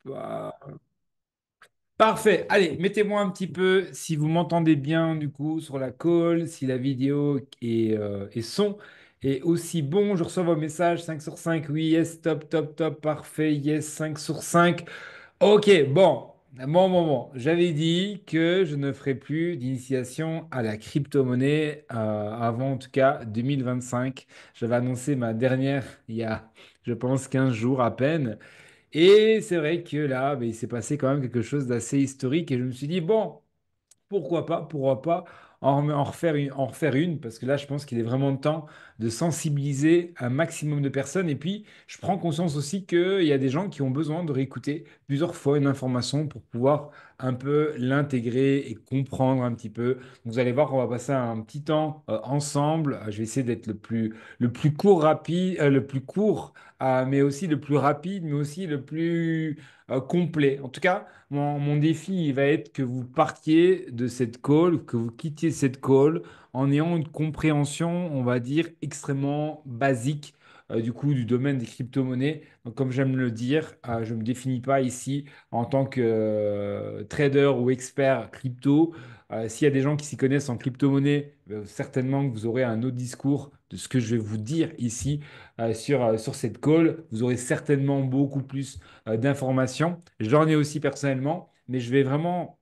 Bah, parfait. Allez, mettez-moi un petit peu si vous m'entendez bien du coup sur la call, si la vidéo et son est aussi bon. Je reçois vos messages 5 sur 5. Oui, yes, top, top, top, parfait. Yes, 5 sur 5. Ok, bon. J'avais dit que je ne ferai plus d'initiation à la crypto-monnaie avant en tout cas 2025. J'avais annoncé ma dernière il y a, je pense, 15 jours à peine. Et c'est vrai que là, il s'est passé quand même quelque chose d'assez historique et je me suis dit, bon, pourquoi pas en refaire une, parce que là, je pense qu'il est vraiment temps de sensibiliser un maximum de personnes. Et puis, je prends conscience aussi qu'il y a des gens qui ont besoin de réécouter plusieurs fois une information pour pouvoir un peu l'intégrer et comprendre un petit peu. Vous allez voir qu'on va passer un petit temps ensemble. Je vais essayer d'être le plus court, rapide, le plus court, mais aussi le plus rapide, mais aussi le plus complet. En tout cas, mon défi, il va être que vous partiez de cette call, que vous quittiez cette call en ayant une compréhension, on va dire, extrêmement basique du coup du domaine des crypto-monnaies. Donc, comme j'aime le dire, je ne me définis pas ici en tant que trader ou expert crypto. S'il y a des gens qui s'y connaissent en crypto-monnaie, certainement que vous aurez un autre discours de ce que je vais vous dire ici sur cette call. Vous aurez certainement beaucoup plus d'informations. J'en ai aussi personnellement, mais je vais vraiment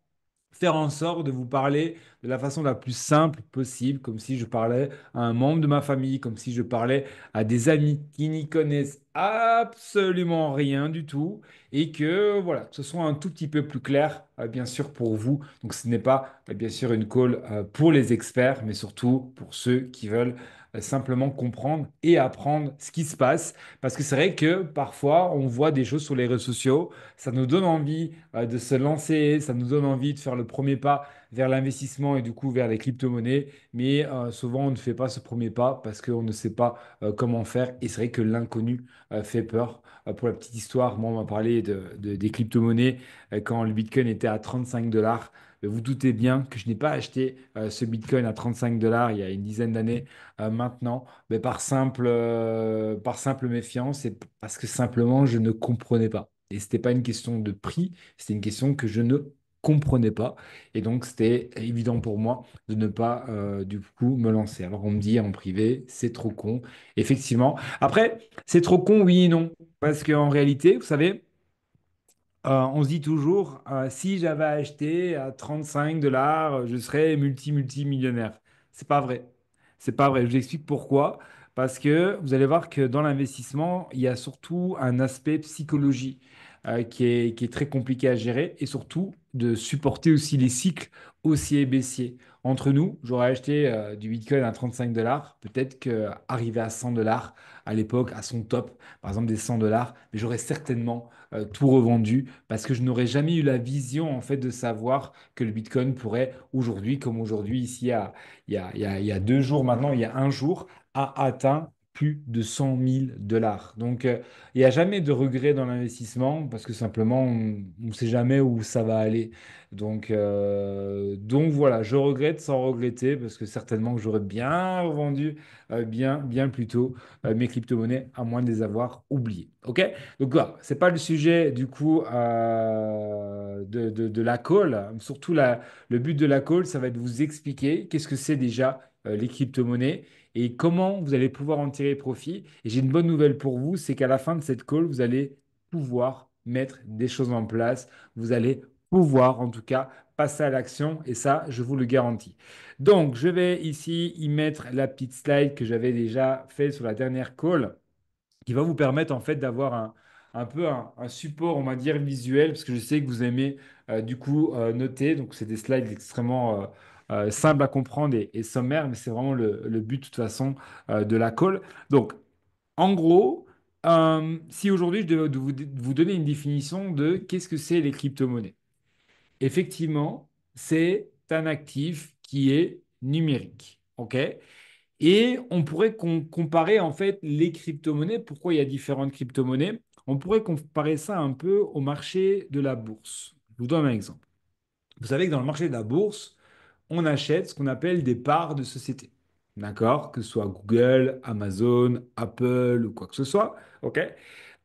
faire en sorte de vous parler de la façon la plus simple possible, comme si je parlais à un membre de ma famille, comme si je parlais à des amis qui n'y connaissent absolument rien du tout et que voilà, que ce soit un tout petit peu plus clair, bien sûr, pour vous. Donc ce n'est pas, bien sûr, une call pour les experts, mais surtout pour ceux qui veulent simplement comprendre et apprendre ce qui se passe. Parce que c'est vrai que parfois, on voit des choses sur les réseaux sociaux, ça nous donne envie de se lancer, ça nous donne envie de faire le premier pas vers l'investissement et du coup vers les crypto-monnaies. Mais souvent, on ne fait pas ce premier pas parce qu'on ne sait pas comment faire. Et c'est vrai que l'inconnu fait peur. Pour la petite histoire, moi, on m'a parlé des crypto-monnaies quand le Bitcoin était à 35 dollars. Vous doutez bien que je n'ai pas acheté ce Bitcoin à 35 dollars il y a une dizaine d'années maintenant, mais par simple méfiance et parce que simplement je ne comprenais pas. Et c'était pas une question de prix, c'était une question que je ne comprenais pas. Et donc, c'était évident pour moi de ne pas, du coup, me lancer. Alors, on me dit en privé, c'est trop con. Effectivement. Après, c'est trop con, oui et non. Parce qu'en réalité, vous savez, on se dit toujours, si j'avais acheté à 35 dollars, je serais multimillionnaire. C'est pas vrai. C'est pas vrai. Je vous explique pourquoi. Parce que vous allez voir que dans l'investissement, il y a surtout un aspect psychologie qui est très compliqué à gérer et surtout de supporter aussi les cycles haussiers et baissiers. Entre nous, j'aurais acheté du Bitcoin à 35 dollars, peut-être qu'arrivé à 100 dollars à l'époque, à son top, par exemple des 100 dollars, mais j'aurais certainement tout revendu parce que je n'aurais jamais eu la vision en fait de savoir que le Bitcoin pourrait aujourd'hui, comme aujourd'hui, ici il y a 2 jours maintenant, il y a un jour, a atteint plus de 100 000 dollars. Donc il n'y a jamais de regret dans l'investissement parce que simplement on ne sait jamais où ça va aller. Donc voilà, je regrette sans regretter parce que certainement que j'aurais bien revendu bien plus tôt mes crypto-monnaies à moins de les avoir oubliées. OK? Donc voilà, c'est pas le sujet du coup de la call. Surtout le but de la call, ça va être de vous expliquer qu'est-ce que c'est déjà les crypto-monnaies et comment vous allez pouvoir en tirer profit. Et j'ai une bonne nouvelle pour vous, c'est qu'à la fin de cette call, vous allez pouvoir mettre des choses en place. Vous allez pouvoir en tout cas passer à l'action et ça, je vous le garantis. Donc, je vais ici y mettre la petite slide que j'avais déjà fait sur la dernière call qui va vous permettre en fait d'avoir un peu un support, on va dire, visuel, parce que je sais que vous aimez du coup noter. Donc, c'est des slides extrêmement simples à comprendre et sommaires, mais c'est vraiment le but de toute façon de la call. Donc, en gros, si aujourd'hui je devais vous donner une définition de qu'est-ce que c'est les crypto-monnaies, effectivement, c'est un actif qui est numérique. OK? Et on pourrait comparer en fait les crypto-monnaies. Pourquoi il y a différentes crypto-monnaies? On pourrait comparer ça un peu au marché de la bourse. Je vous donne un exemple. Vous savez que dans le marché de la bourse, on achète ce qu'on appelle des parts de société. D'accord? Que ce soit Google, Amazon, Apple ou quoi que ce soit. OK?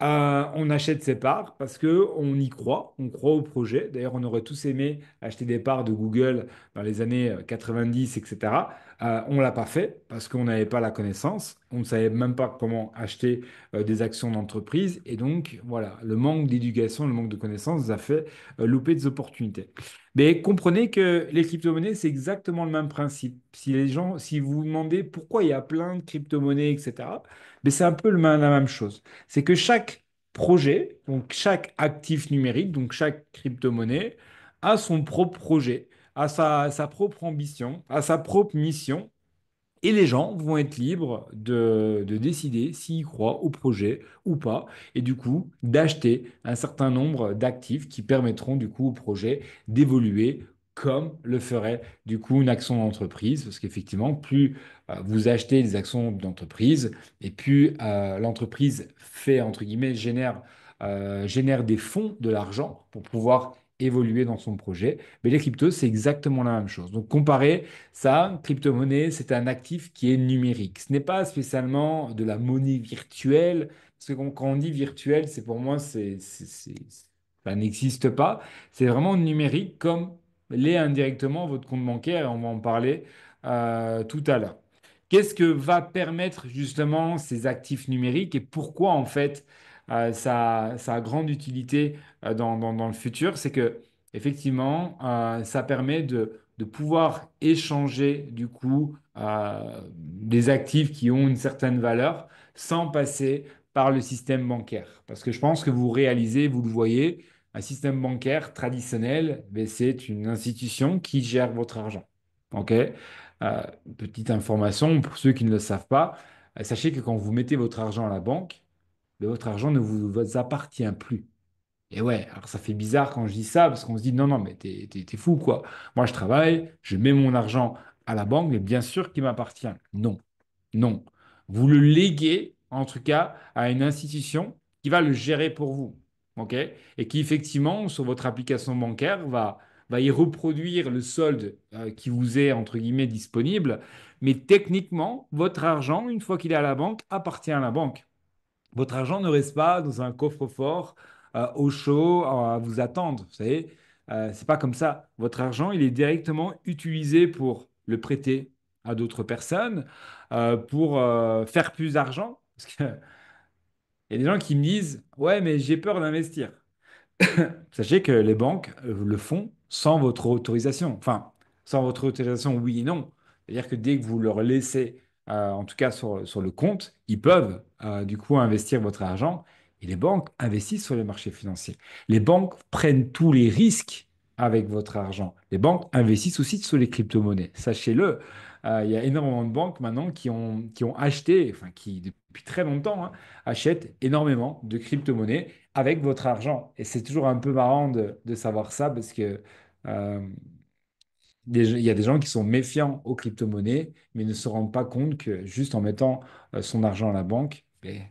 On achète ses parts parce que on y croit, on croit au projet. D'ailleurs, on aurait tous aimé acheter des parts de Google dans les années 90, etc. On l'a pas fait parce qu'on n'avait pas la connaissance. On ne savait même pas comment acheter des actions d'entreprise. Et donc, voilà, le manque d'éducation, le manque de connaissances nous a fait louper des opportunités. Mais comprenez que les crypto-monnaies, c'est exactement le même principe. Si les gens, si vous vous demandez pourquoi il y a plein de crypto-monnaies, etc., mais c'est un peu la même chose. C'est que chaque projet, donc chaque actif numérique, donc chaque crypto-monnaie, a son propre projet, a sa propre ambition, a sa propre mission et les gens vont être libres de décider s'ils croient au projet ou pas, et du coup d'acheter un certain nombre d'actifs qui permettront du coup au projet d'évoluer comme le ferait du coup une action d'entreprise, parce qu'effectivement, plus vous achetez des actions d'entreprise, et plus l'entreprise fait, entre guillemets, génère des fonds, de l'argent pour pouvoir évoluer dans son projet. Mais les cryptos, c'est exactement la même chose. Donc, comparé ça, crypto-monnaie, c'est un actif qui est numérique. Ce n'est pas spécialement de la monnaie virtuelle, parce que quand on dit virtuel, c'est pour moi, ça n'existe pas. C'est vraiment numérique comme l'est indirectement votre compte bancaire, et on va en parler tout à l'heure. Qu'est-ce que va permettre justement ces actifs numériques et pourquoi en fait ça a grande utilité dans le futur? C'est que effectivement, ça permet de pouvoir échanger du coup des actifs qui ont une certaine valeur sans passer par le système bancaire. Parce que je pense que vous réalisez, vous le voyez, un système bancaire traditionnel, ben, c'est une institution qui gère votre argent. OK? Petite information pour ceux qui ne le savent pas, sachez que quand vous mettez votre argent à la banque, ben, votre argent ne vous appartient plus. Et ouais, alors ça fait bizarre quand je dis ça, parce qu'on se dit non, non, mais t'es fou, quoi. Moi, je travaille, je mets mon argent à la banque, mais bien sûr qu'il m'appartient. Non, non. Vous le léguez, en tout cas, à une institution qui va le gérer pour vous. OK? Et qui, effectivement, sur votre application bancaire, va y reproduire le solde qui vous est, entre guillemets, disponible. Mais techniquement, votre argent, une fois qu'il est à la banque, appartient à la banque. Votre argent ne reste pas dans un coffre-fort au chaud à vous attendre. Vous savez, c'est pas comme ça. Votre argent, il est directement utilisé pour le prêter à d'autres personnes, pour faire plus d'argent. Parce qu'il y a des gens qui me disent, ouais, mais j'ai peur d'investir. Sachez que les banques le font sans votre autorisation. Enfin, sans votre autorisation, oui et non. C'est-à-dire que dès que vous leur laissez, en tout cas sur le compte, ils peuvent du coup investir votre argent. Et les banques investissent sur les marchés financiers. Les banques prennent tous les risques avec votre argent. Les banques investissent aussi sur les crypto-monnaies. Sachez-le, il y a énormément de banques maintenant qui ont acheté, enfin qui depuis très longtemps, hein, achètent énormément de crypto-monnaies avec votre argent. Et c'est toujours un peu marrant de savoir ça parce que euh, il y a des gens qui sont méfiants aux crypto-monnaies, mais ne se rendent pas compte que juste en mettant son argent à la banque, ben,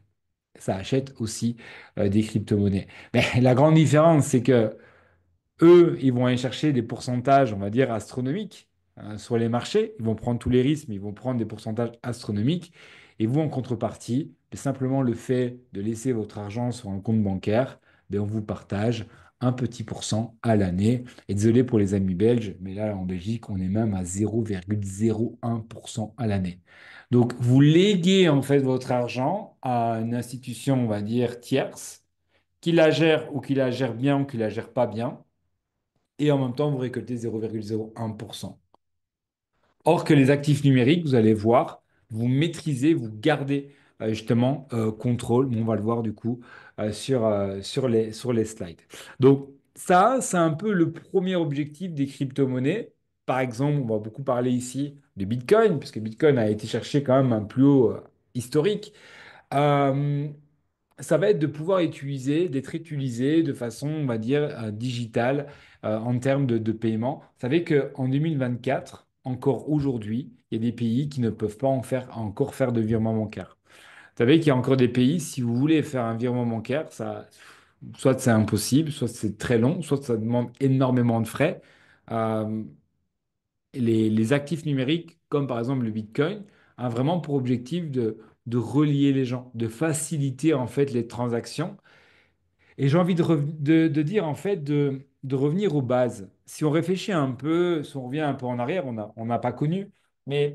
ça achète aussi des crypto-monnaies. Mais la grande différence, c'est que eux, ils vont aller chercher des pourcentages, on va dire, astronomiques sur les marchés. Ils vont prendre tous les risques, mais ils vont prendre des pourcentages astronomiques. Et vous, en contrepartie, c'est simplement le fait de laisser votre argent sur un compte bancaire, ben, on vous partage un petit pourcent à l'année. Et désolé pour les amis belges, mais là, en Belgique, on est même à 0,01% à l'année. Donc, vous léguez en fait votre argent à une institution, on va dire, tierce, qui la gère ou qui la gère bien ou qui la gère pas bien et en même temps, vous récoltez 0,01%. Or que les actifs numériques, vous allez voir, vous maîtrisez, vous gardez justement contrôle, mais on va le voir du coup sur les slides. Donc ça, c'est un peu le premier objectif des crypto-monnaies. Par exemple, on va beaucoup parler ici de Bitcoin, puisque Bitcoin a été cherché quand même un plus haut historique. Euh, Ça va être de pouvoir utiliser, d'être utilisé de façon, on va dire, digitale en termes de paiement. Vous savez qu'en 2024, encore aujourd'hui, il y a des pays qui ne peuvent pas encore faire de virement bancaire. Vous savez qu'il y a encore des pays, si vous voulez faire un virement bancaire, soit c'est impossible, soit c'est très long, soit ça demande énormément de frais. Euh, les actifs numériques, comme par exemple le Bitcoin, a vraiment pour objectif de relier les gens, de faciliter en fait les transactions. Et j'ai envie de dire en fait de revenir aux bases. Si on réfléchit un peu, si on revient un peu en arrière, on n'a pas connu, mais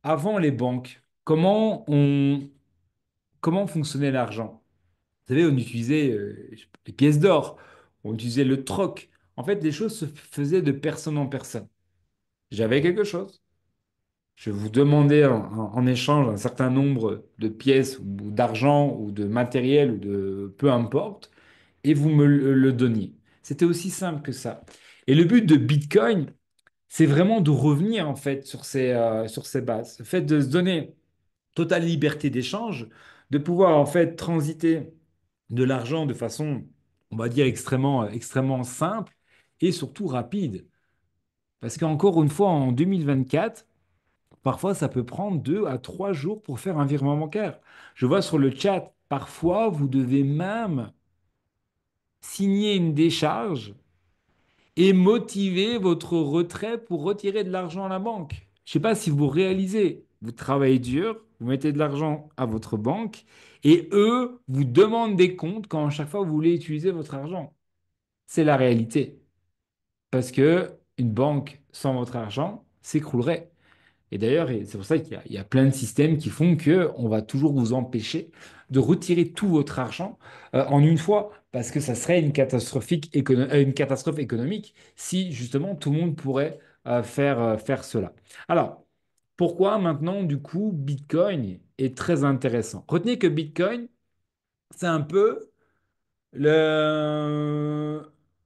avant les banques, comment fonctionnait l'argent? Vous savez, on utilisait je sais pas, les pièces d'or, on utilisait le troc. En fait, les choses se faisaient de personne en personne. J'avais quelque chose. Je vous demandais en échange un certain nombre de pièces ou d'argent ou de matériel ou de peu importe, et vous me le donniez. C'était aussi simple que ça. Et le but de Bitcoin, c'est vraiment de revenir en fait sur ces bases. Le fait de se donner totale liberté d'échange, de pouvoir en fait transiter de l'argent de façon, on va dire, extrêmement simple et surtout rapide. Parce qu'encore une fois, en 2024, parfois ça peut prendre 2 à 3 jours pour faire un virement bancaire. Je vois sur le chat, parfois vous devez même signer une décharge et motiver votre retrait pour retirer de l'argent à la banque. Je ne sais pas si vous réalisez, vous travaillez dur, vous mettez de l'argent à votre banque et eux vous demandent des comptes quand à chaque fois vous voulez utiliser votre argent. C'est la réalité. Parce que une banque sans votre argent s'écroulerait. Et d'ailleurs, et c'est pour ça qu'il y a plein de systèmes qui font que on va toujours vous empêcher de retirer tout votre argent en une fois, parce que ça serait une catastrophe économique si justement tout le monde pourrait faire cela. Alors, pourquoi maintenant, du coup, Bitcoin est très intéressant? Retenez que Bitcoin, c'est un peu le,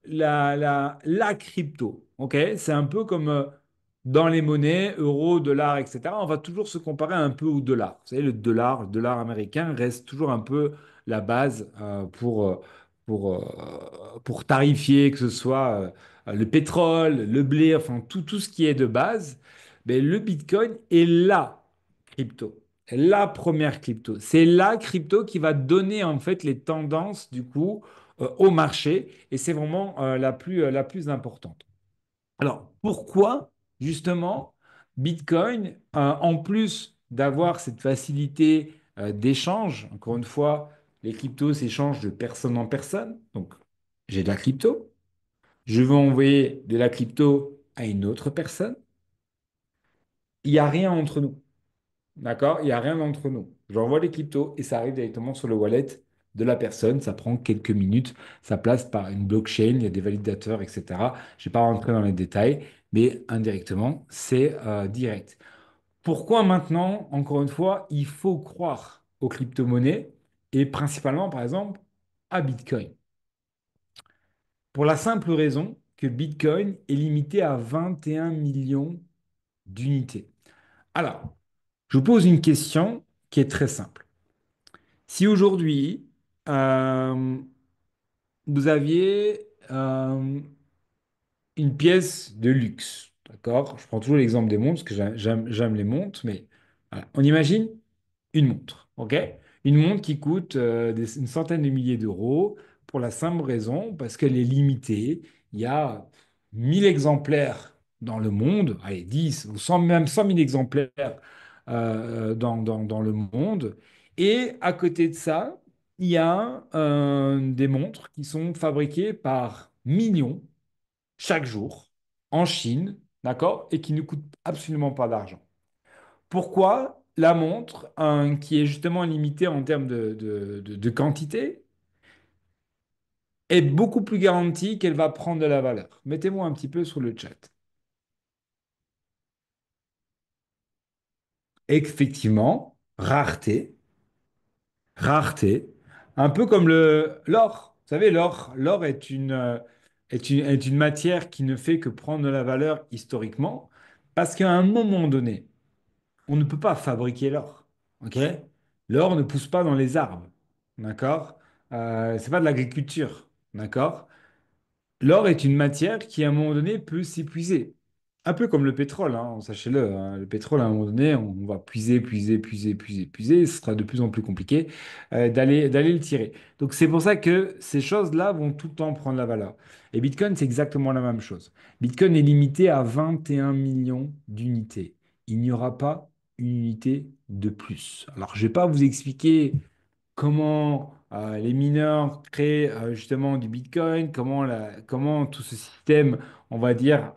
la crypto. Ok? C'est un peu comme dans les monnaies, euros, dollars, etc. On va toujours se comparer un peu au dollar. Vous savez, le dollar américain reste toujours un peu la base pour tarifier, que ce soit le pétrole, le blé, enfin tout ce qui est de base. Mais le Bitcoin est la crypto. La première crypto. C'est la crypto qui va donner en fait les tendances du coup au marché et c'est vraiment la plus importante. Alors pourquoi justement Bitcoin, en plus d'avoir cette facilité d'échange, encore une fois, les cryptos s'échangent de personne en personne. Donc j'ai de la crypto, je veux envoyer de la crypto à une autre personne. Il n'y a rien entre nous. D'accord? Il n'y a rien entre nous. J'envoie les cryptos et ça arrive directement sur le wallet de la personne. Ça prend quelques minutes. Ça passe par une blockchain. Il y a des validateurs, etc. Je ne vais pas rentrer dans les détails, mais indirectement, c'est direct. Pourquoi maintenant, encore une fois, il faut croire aux crypto-monnaies et principalement, par exemple, à Bitcoin? Pour la simple raison que Bitcoin est limité à 21 millions d'unités. Alors, je vous pose une question qui est très simple. Si aujourd'hui, euh, vous aviez une pièce de luxe, d'accord? Je prends toujours l'exemple des montres parce que j'aime les montres, mais voilà. On imagine une montre, ok? Une montre qui coûte une centaine de milliers d'euros pour la simple raison parce qu'elle est limitée. Il y a 1 000 exemplaires dans le monde, allez, 10 ou 100, même 100 000 exemplaires dans le monde. Et à côté de ça, il y a des montres qui sont fabriquées par millions chaque jour en Chine, d'accord, et qui ne coûtent absolument pas d'argent. Pourquoi la montre, qui est justement limitée en termes de quantité, est beaucoup plus garantie qu'elle va prendre de la valeur? Mettez-moi un petit peu sur le chat. Effectivement, rareté, un peu comme l'or. Vous savez, l'or est une matière qui ne fait que prendre de la valeur historiquement, parce qu'à un moment donné, on ne peut pas fabriquer l'or. Ok? L'or ne pousse pas dans les arbres. D'accord? C'est pas de l'agriculture. D'accord? L'or est une matière qui, à un moment donné, peut s'épuiser. Un peu comme le pétrole, hein, sachez-le, hein. Le pétrole, à un moment donné, on va puiser. Ce sera de plus en plus compliqué d'aller le tirer. Donc, c'est pour ça que ces choses-là vont tout le temps prendre la valeur. Et Bitcoin, c'est exactement la même chose. Bitcoin est limité à 21 millions d'unités. Il n'y aura pas une unité de plus. Alors, je ne vais pas vous expliquer comment les mineurs créent justement du Bitcoin, comment tout ce système, on va dire,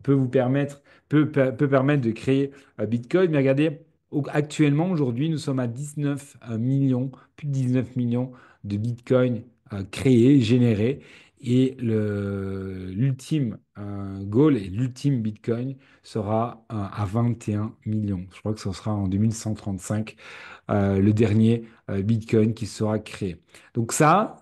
peut vous permettre, peut permettre de créer Bitcoin. Mais regardez, actuellement, aujourd'hui, nous sommes à 19 millions, plus de 19 millions de Bitcoin créés, générés. Et l'ultime goal et l'ultime Bitcoin sera à 21 millions. Je crois que ce sera en 2135 le dernier Bitcoin qui sera créé. Donc ça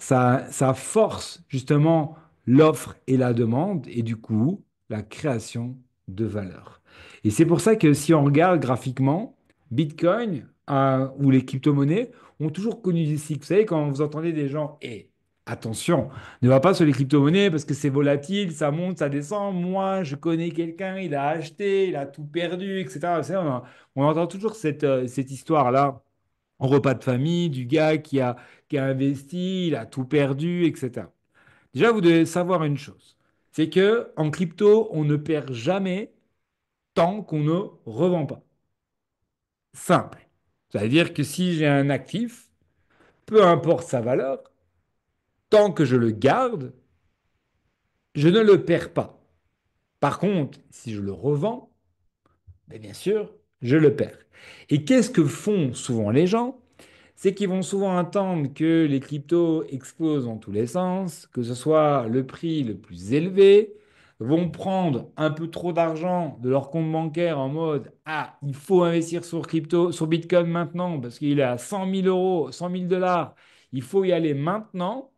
force justement l'offre et la demande et du coup la création de valeur. Et c'est pour ça que si on regarde graphiquement, Bitcoin ou les crypto-monnaies ont toujours connu des cycles. Vous savez, quand vous entendez des gens, et attention, ne va pas sur les crypto-monnaies parce que c'est volatile, ça monte, ça descend. Moi, je connais quelqu'un, il a acheté, il a tout perdu, etc. Vous savez, on entend toujours cette histoire-là en repas de famille, du gars qui a investi, il a tout perdu, etc. Déjà, vous devez savoir une chose, c'est que en crypto, on ne perd jamais tant qu'on ne revend pas. Simple. Ça veut dire que si j'ai un actif, peu importe sa valeur, tant que je le garde, je ne le perds pas. Par contre, si je le revends, ben bien sûr, je le perds. Et qu'est-ce que font souvent les gens? C'est qu'ils vont souvent attendre que les cryptos explosent dans tous les sens, que ce soit le prix le plus élevé, vont prendre un peu trop d'argent de leur compte bancaire en mode ah, il faut investir sur crypto, sur Bitcoin maintenant parce qu'il est à 100 000 euros, 100 000 dollars, il faut y aller maintenant.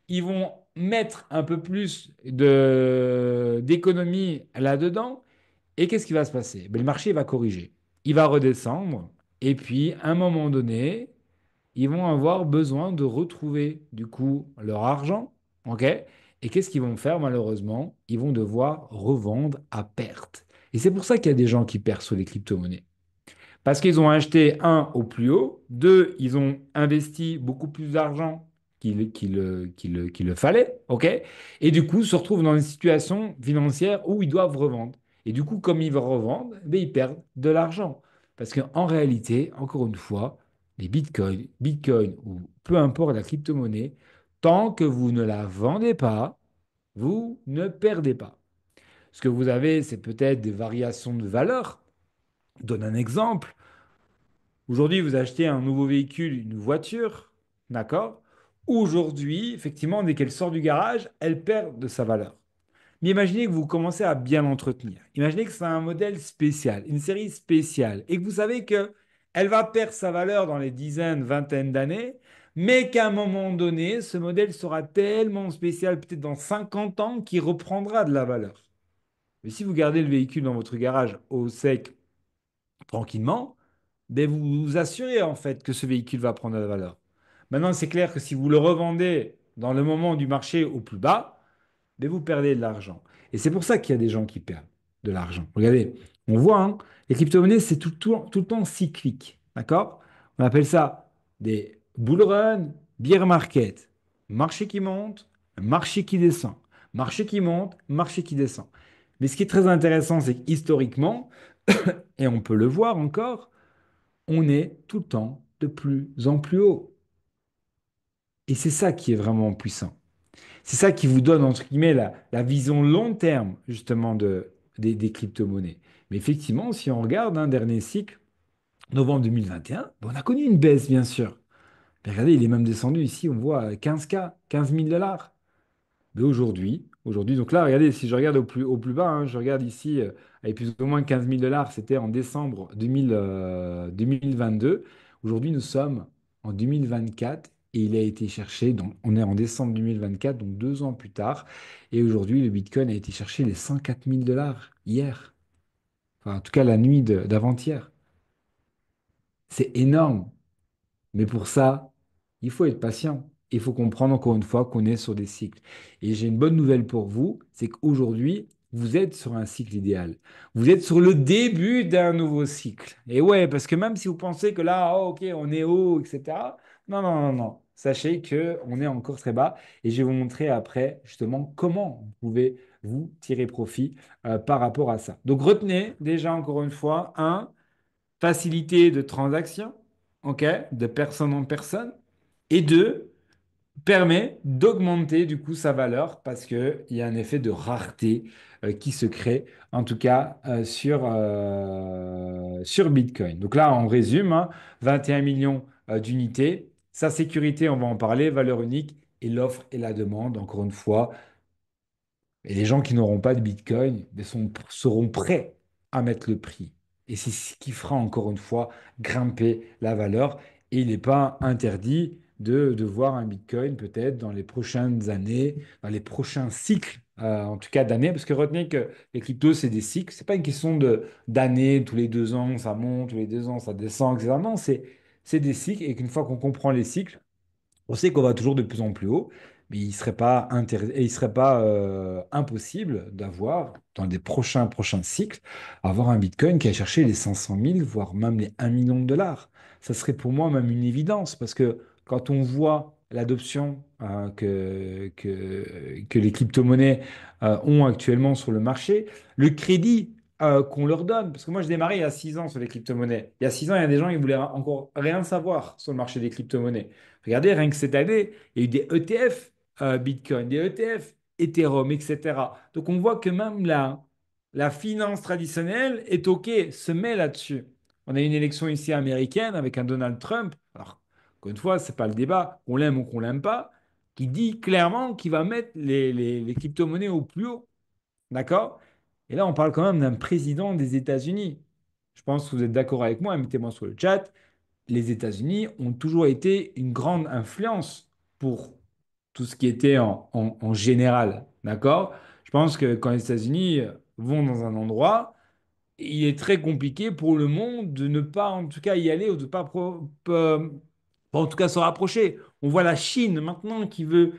Ils vont mettre un peu plus d'économie là-dedans. Et qu'est-ce qui va se passer? Ben, le marché va corriger. Il va redescendre. Et puis, à un moment donné, ils vont avoir besoin de retrouver du coup leur argent. OK? Et qu'est-ce qu'ils vont faire malheureusement? Ils vont devoir revendre à perte. Et c'est pour ça qu'il y a des gens qui perdent sur les crypto-monnaies. Parce qu'ils ont acheté un au plus haut, deux, ils ont investi beaucoup plus d'argent qu'il le fallait, OK? Et du coup, se retrouvent dans une situation financière où ils doivent revendre. Et du coup, comme ils vont revendre, ben, ils perdent de l'argent. Parce qu'en réalité, encore une fois, les bitcoins ou peu importe la crypto-monnaie, tant que vous ne la vendez pas, vous ne perdez pas. Ce que vous avez, c'est peut-être des variations de valeur. Je donne un exemple. Aujourd'hui, vous achetez un nouveau véhicule, une voiture, d'accord? Aujourd'hui, effectivement, dès qu'elle sort du garage, elle perd de sa valeur. Mais imaginez que vous commencez à bien l'entretenir. Imaginez que c'est un modèle spécial, une série spéciale, et que vous savez que elle va perdre sa valeur dans les dizaines, vingtaines d'années, mais qu'à un moment donné, ce modèle sera tellement spécial, peut-être dans 50 ans, qu'il reprendra de la valeur. Mais si vous gardez le véhicule dans votre garage au sec, tranquillement, ben vous vous assurez en fait que ce véhicule va prendre de la valeur. Maintenant, c'est clair que si vous le revendez dans le moment du marché au plus bas, ben vous perdez de l'argent. Et c'est pour ça qu'il y a des gens qui perdent de l'argent. Regardez, on voit, hein, les crypto-monnaies, c'est tout le temps cyclique. D'accord? On appelle ça des bull run, bear market. Marché qui monte, marché qui descend. Marché qui monte, marché qui descend. Mais ce qui est très intéressant, c'est que historiquement, et on peut le voir encore, on est tout le temps de plus en plus haut. Et c'est ça qui est vraiment puissant. C'est ça qui vous donne, entre guillemets, la vision long terme, justement, des crypto-monnaies. Mais effectivement, si on regarde un dernier cycle, novembre 2021, bon, on a connu une baisse, bien sûr. Mais regardez, il est même descendu ici, on voit 15K, 15 000 dollars. Mais aujourd'hui, donc là, regardez, si je regarde au plus bas, hein, je regarde ici, avec plus ou moins 15 000 dollars, c'était en décembre 2022. Aujourd'hui, nous sommes en 2024 et il a été cherché, donc on est en décembre 2024, donc 2 ans plus tard. Et aujourd'hui, le Bitcoin a été chercher les 104 000 dollars hier. Enfin, en tout cas, la nuit d'avant-hier. C'est énorme. Mais pour ça, il faut être patient. Il faut comprendre encore une fois qu'on est sur des cycles. Et j'ai une bonne nouvelle pour vous, c'est qu'aujourd'hui, vous êtes sur un cycle idéal. Vous êtes sur le début d'un nouveau cycle. Et ouais, parce que même si vous pensez que là, oh, ok, on est haut, etc. Non, non, non, non. Sachez que on est encore très bas. Et je vais vous montrer après justement comment vous pouvez vous tirer profit par rapport à ça. Donc retenez déjà encore une fois, un. facilité de transaction, ok, de personne en personne, et deux, permet d'augmenter du coup sa valeur parce qu'il y a un effet de rareté qui se crée, en tout cas sur Bitcoin. Donc là, on résume, hein, 21 millions d'unités, sa sécurité, on va en parler, valeur unique, et l'offre et la demande, encore une fois. Et les gens qui n'auront pas de Bitcoin seront prêts à mettre le prix. Et c'est ce qui fera encore une fois grimper la valeur. Et il n'est pas interdit de voir un Bitcoin peut-être dans les prochaines années, dans les prochains cycles, en tout cas d'années, parce que retenez que les cryptos, c'est des cycles. C'est pas une question d'années, tous les 2 ans ça monte, tous les 2 ans ça descend, etc. Non, c'est des cycles et qu'une fois qu'on comprend les cycles, on sait qu'on va toujours de plus en plus haut, mais il serait pas impossible d'avoir, dans des prochains cycles, avoir un Bitcoin qui a cherché les 500 000, voire même les 1 million de dollars. Ça serait pour moi même une évidence, parce que quand on voit l'adoption que les crypto-monnaies ont actuellement sur le marché, le crédit qu'on leur donne, parce que moi je démarrais il y a 6 ans sur les crypto-monnaies. Il y a 6 ans, il y a des gens qui voulaient encore rien savoir sur le marché des crypto-monnaies. Regardez, rien que cette année, il y a eu des ETF Bitcoin, des ETF Ethereum, etc. Donc on voit que même la finance traditionnelle est OK, se met là-dessus. On a une élection ici américaine avec un Donald Trump. Alors, encore une fois, ce n'est pas le débat, qu'on l'aime ou qu'on l'aime pas, qui dit clairement qu'il va mettre les crypto-monnaies au plus haut. D'accord? Et là, on parle quand même d'un président des États-Unis. Je pense que vous êtes d'accord avec moi, mettez-moi sur le chat. Les États-Unis ont toujours été une grande influence pour tout ce qui était en général. D'accord? Je pense que quand les États-Unis vont dans un endroit, il est très compliqué pour le monde de ne pas, en tout cas, y aller ou de pas, en tout cas, se rapprocher. On voit la Chine maintenant qui veut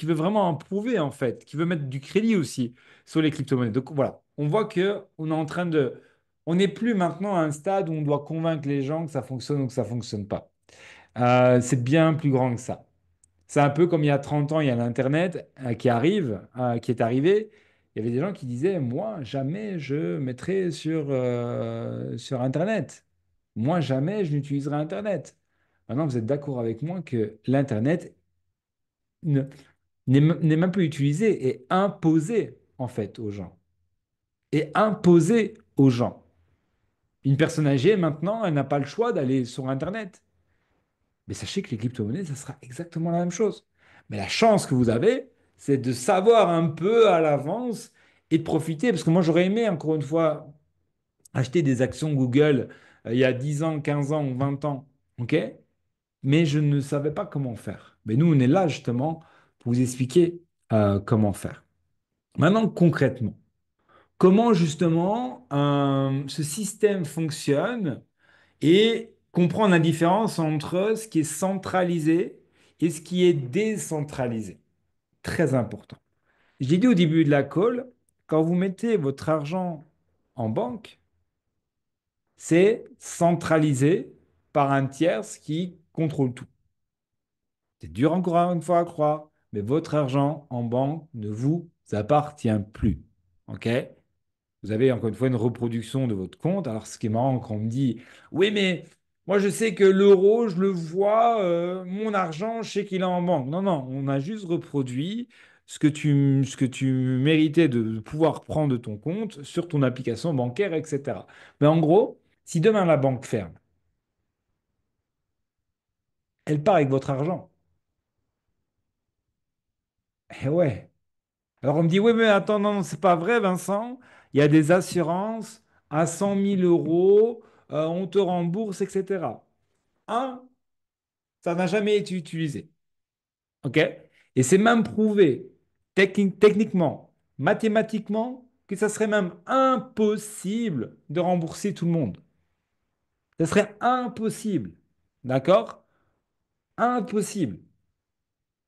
vraiment prouver, en fait, qui veut mettre du crédit aussi sur les crypto-monnaies. Donc voilà, on voit que on est en train de, on n'est plus maintenant à un stade où on doit convaincre les gens que ça fonctionne ou que ça fonctionne pas. C'est bien plus grand que ça. C'est un peu comme il y a 30 ans, il y a l'Internet qui est arrivé. Il y avait des gens qui disaient, moi, jamais je mettrai sur Internet. Moi, jamais je n'utiliserai Internet. Maintenant, vous êtes d'accord avec moi que l'Internet ne- n'est même pas utilisé et imposé, en fait, aux gens. Et imposé aux gens. Une personne âgée, maintenant, elle n'a pas le choix d'aller sur Internet. Mais sachez que les crypto-monnaies, ça sera exactement la même chose. Mais la chance que vous avez, c'est de savoir un peu à l'avance et de profiter. Parce que moi, j'aurais aimé, encore une fois, acheter des actions Google il y a 10 ans, 15 ans ou 20 ans. OK? Mais je ne savais pas comment faire. Mais nous, on est là justement pour vous expliquer comment faire. Maintenant, concrètement, comment justement ce système fonctionne et comprendre la différence entre ce qui est centralisé et ce qui est décentralisé. Très important. J'ai dit au début de la call, quand vous mettez votre argent en banque, c'est centralisé par un tiers qui contrôle tout. C'est dur encore une fois à croire, mais votre argent en banque ne vous appartient plus. OK? Vous avez encore une fois une reproduction de votre compte. Alors, ce qui est marrant quand on me dit, oui, mais moi, je sais que l'euro, je le vois, mon argent, je sais qu'il est en banque. Non, non, on a juste reproduit ce que tu méritais de pouvoir prendre de ton compte sur ton application bancaire, etc. Mais en gros, si demain la banque ferme, elle part avec votre argent. Eh ouais. Alors, on me dit, oui, mais attends, non, non, c'est pas vrai, Vincent. Il y a des assurances à 100 000 euros, on te rembourse, etc. Un, ça n'a jamais été utilisé. OK? Et c'est même prouvé techniquement, mathématiquement, que ça serait même impossible de rembourser tout le monde. Ça serait impossible. D'accord? Impossible.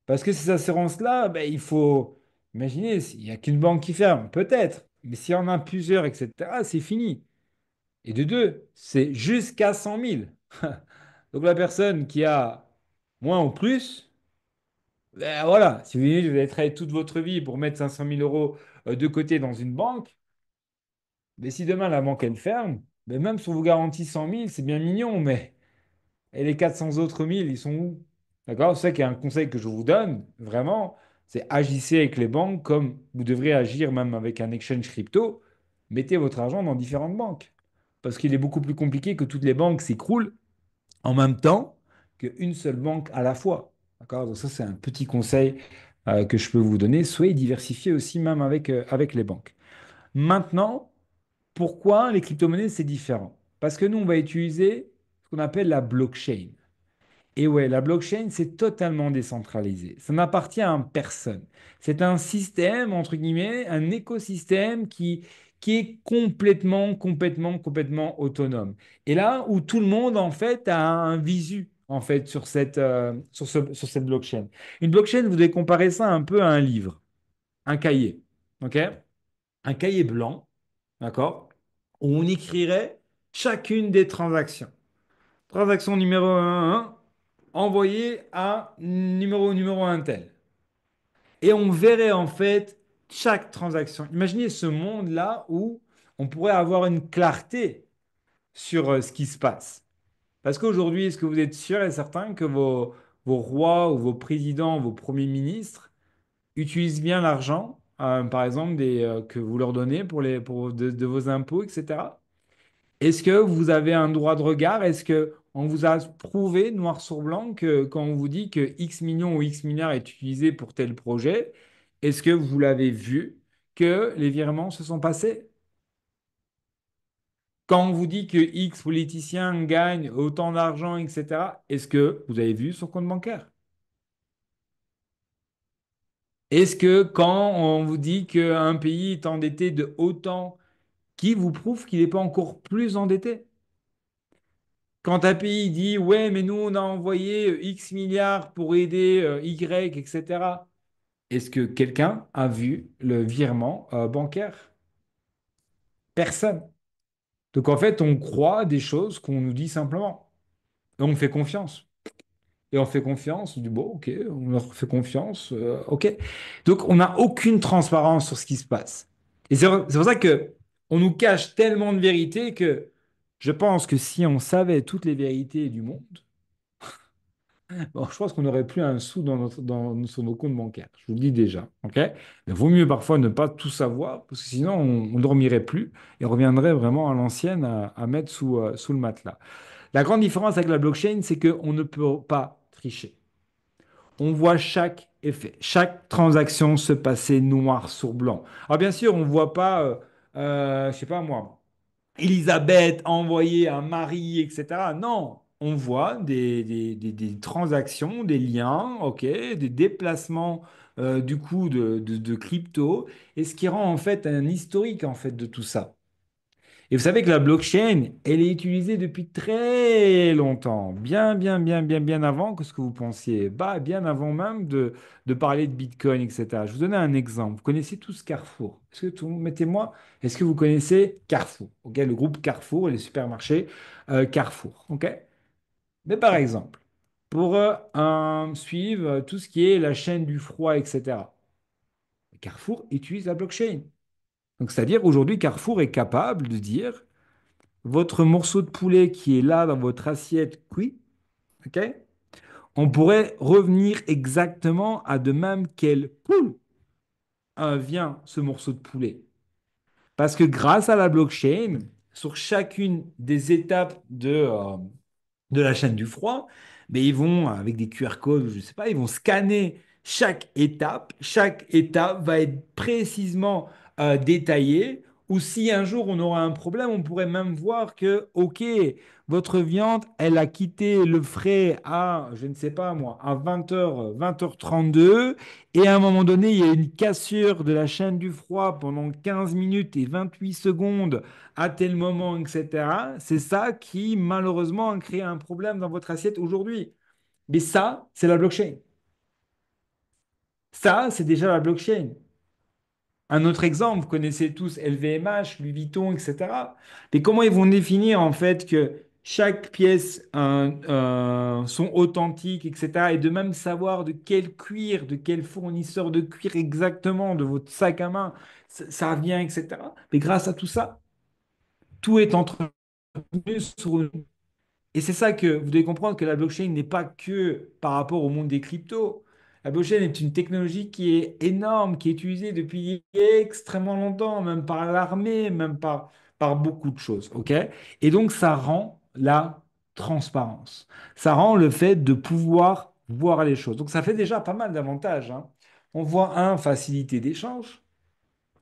Parce que ces assurances-là, ben, il faut imaginer, s'il n'y a qu'une banque qui ferme, peut-être. Mais s'il y en a plusieurs, etc., c'est fini. Et de deux, c'est jusqu'à 100 000. Donc la personne qui a moins ou plus, ben voilà, si vous allez travailler toute votre vie pour mettre 500 000 euros de côté dans une banque, mais si demain la banque elle ferme, Mais même si on vous garantit 100 000, c'est bien mignon, mais et les 400 autres 1000, ils sont où? D'accord? C'est ça qui est un conseil que je vous donne, vraiment, c'est agissez avec les banques comme vous devrez agir même avec un exchange crypto. Mettez votre argent dans différentes banques. Parce qu'il est beaucoup plus compliqué que toutes les banques s'écroulent en même temps qu'une seule banque à la fois. D'accord? Donc ça, c'est un petit conseil que je peux vous donner. Soyez diversifiés aussi même avec les banques. Maintenant, pourquoi les crypto-monnaies, c'est différent? Parce que nous, on va utiliser ce qu'on appelle la blockchain. Et ouais, la blockchain, c'est totalement décentralisé. Ça n'appartient à personne. C'est un système, entre guillemets, un écosystème qui est complètement autonome. Et là où tout le monde, en fait, a un visu, en fait, sur cette blockchain. Une blockchain, vous devez comparer ça un peu à un livre, un cahier. OK? Un cahier blanc, d'accord? Où on écrirait chacune des transactions. Transaction numéro 1, envoyée à numéro un tel. Et on verrait en fait chaque transaction. Imaginez ce monde-là où on pourrait avoir une clarté sur ce qui se passe. Parce qu'aujourd'hui, est-ce que vous êtes sûr et certain que vos rois ou vos présidents, vos premiers ministres utilisent bien l'argent, par exemple, que vous leur donnez de vos impôts, etc. Est-ce que vous avez un droit de regard? Est-ce que on vous a prouvé noir sur blanc que quand on vous dit que X millions ou X milliards est utilisé pour tel projet, est-ce que vous l'avez vu que les virements se sont passés? Quand on vous dit que X politicien gagne autant d'argent, etc., est-ce que vous avez vu son compte bancaire? Est-ce que quand on vous dit qu'un pays est endetté de autant, qui vous prouve qu'il n'est pas encore plus endetté? Quand un pays dit, ouais, mais nous, on a envoyé X milliards pour aider Y, etc., est-ce que quelqu'un a vu le virement bancaire? Personne. Donc, en fait, on croit des choses qu'on nous dit simplement. Et on fait confiance. Et on fait confiance, on dit, bon, ok, on leur fait confiance, ok. Donc, on n'a aucune transparence sur ce qui se passe. Et c'est pour ça que on nous cache tellement de vérités que je pense que si on savait toutes les vérités du monde, bon, je pense qu'on n'aurait plus un sou sur nos comptes bancaires. Je vous le dis déjà. OK? Mais vaut mieux parfois ne pas tout savoir, parce que sinon, on ne dormirait plus et on reviendrait vraiment à l'ancienne à mettre sous le matelas. La grande différence avec la blockchain, c'est qu'on ne peut pas tricher. On voit chaque effet, chaque transaction se passer noir sur blanc. Alors, bien sûr, on ne voit pas, je sais pas moi, Elisabeth a envoyé un mari, etc. Non, on voit des transactions, des liens, ok, des déplacements du coup de crypto, et ce qui rend en fait un historique en fait de tout ça. Et vous savez que la blockchain, elle est utilisée depuis très longtemps, bien avant que ce que vous pensiez, bah, bien avant même de parler de Bitcoin, etc. Je vous donne un exemple. Vous connaissez tous Carrefour. Est-ce que mettez-moi, est-ce que vous connaissez Carrefour? Ok, le groupe Carrefour et les supermarchés Carrefour. Ok? Mais par exemple, pour suivre tout ce qui est la chaîne du froid, etc. Carrefour utilise la blockchain. Donc, c'est-à-dire aujourd'hui, Carrefour est capable de dire votre morceau de poulet qui est là dans votre assiette cuit, ok? On pourrait revenir exactement à de même quelle poule vient ce morceau de poulet. Parce que grâce à la blockchain, sur chacune des étapes de la chaîne du froid, mais ils vont, avec des QR codes, je ne sais pas, ils vont scanner chaque étape. Chaque étape va être précisément détaillée. Ou si un jour on aura un problème, on pourrait même voir que, OK, votre viande, elle a quitté le frais à, je ne sais pas moi, à 20h, 20h32. Et à un moment donné, il y a une cassure de la chaîne du froid pendant 15 minutes et 28 secondes à tel moment, etc. C'est ça qui, malheureusement, a créé un problème dans votre assiette aujourd'hui. Mais ça, c'est la blockchain. Ça, c'est déjà la blockchain. Un autre exemple, vous connaissez tous LVMH, Louis Vuitton, etc. Mais comment ils vont définir en fait que chaque pièce sont authentiques, etc. Et de même savoir de quel cuir, de quel fournisseur de cuir exactement, de votre sac à main, ça vient, etc. Mais grâce à tout ça, tout est entre sur une et c'est ça que vous devez comprendre que la blockchain n'est pas que par rapport au monde des cryptos. La blockchain est une technologie qui est énorme, qui est utilisée depuis extrêmement longtemps, même par l'armée, par beaucoup de choses. OK? Et donc, ça rend la transparence. Ça rend le fait de pouvoir voir les choses. Donc, ça fait déjà pas mal d'avantages, hein. On voit un, facilité d'échange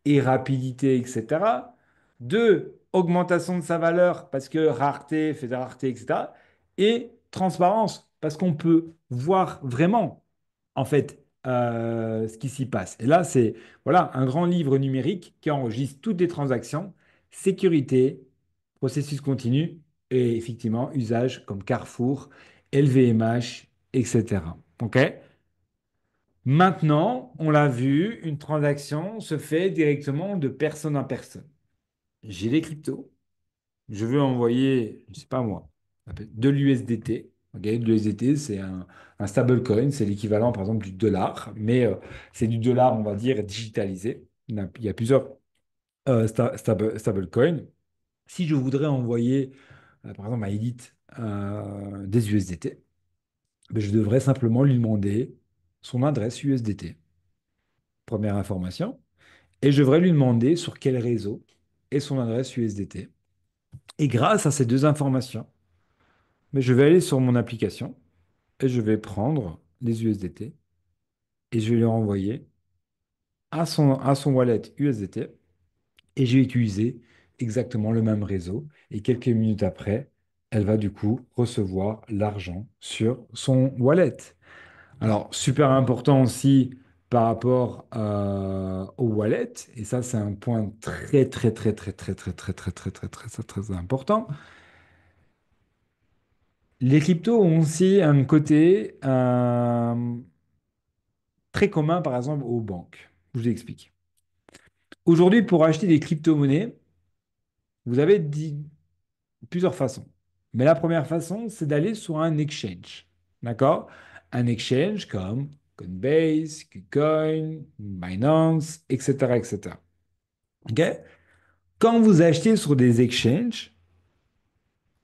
et rapidité, etc. Deux, augmentation de sa valeur parce que rareté fait de rareté, etc. Et transparence parce qu'on peut voir vraiment, en fait, ce qui s'y passe. Et là, c'est voilà, un grand livre numérique qui enregistre toutes les transactions, sécurité, processus continu et effectivement usage comme Carrefour, LVMH, etc. OK? Maintenant, on l'a vu, une transaction se fait directement de personne à personne. J'ai des cryptos, je veux envoyer, je ne sais pas moi, de l'USDT. Ok, de l'USDT, c'est un stablecoin, c'est l'équivalent par exemple du dollar, mais c'est du dollar, on va dire, digitalisé. Il y a plusieurs stablecoins. Si je voudrais envoyer, par exemple, à Elite des USDT, ben, je devrais simplement lui demander son adresse USDT. Première information. Et je devrais lui demander sur quel réseau est son adresse USDT. Et grâce à ces deux informations, mais je vais aller sur mon application et je vais prendre les USDT et je vais les renvoyer à son wallet USDT et je vais utiliser exactement le même réseau. Et quelques minutes après, elle va du coup recevoir l'argent sur son wallet. Alors, super important aussi par rapport au wallet, et ça, c'est un point très, très, très, très, très, très, très, très, très, très, très, très, très important. Les cryptos ont aussi un côté très commun, par exemple, aux banques. Je vous explique. Aujourd'hui, pour acheter des crypto-monnaies, vous avez plusieurs façons. Mais la première façon, c'est d'aller sur un exchange. D'accord? Un exchange comme Coinbase, KuCoin, Binance, etc., etc. OK? Quand vous achetez sur des exchanges,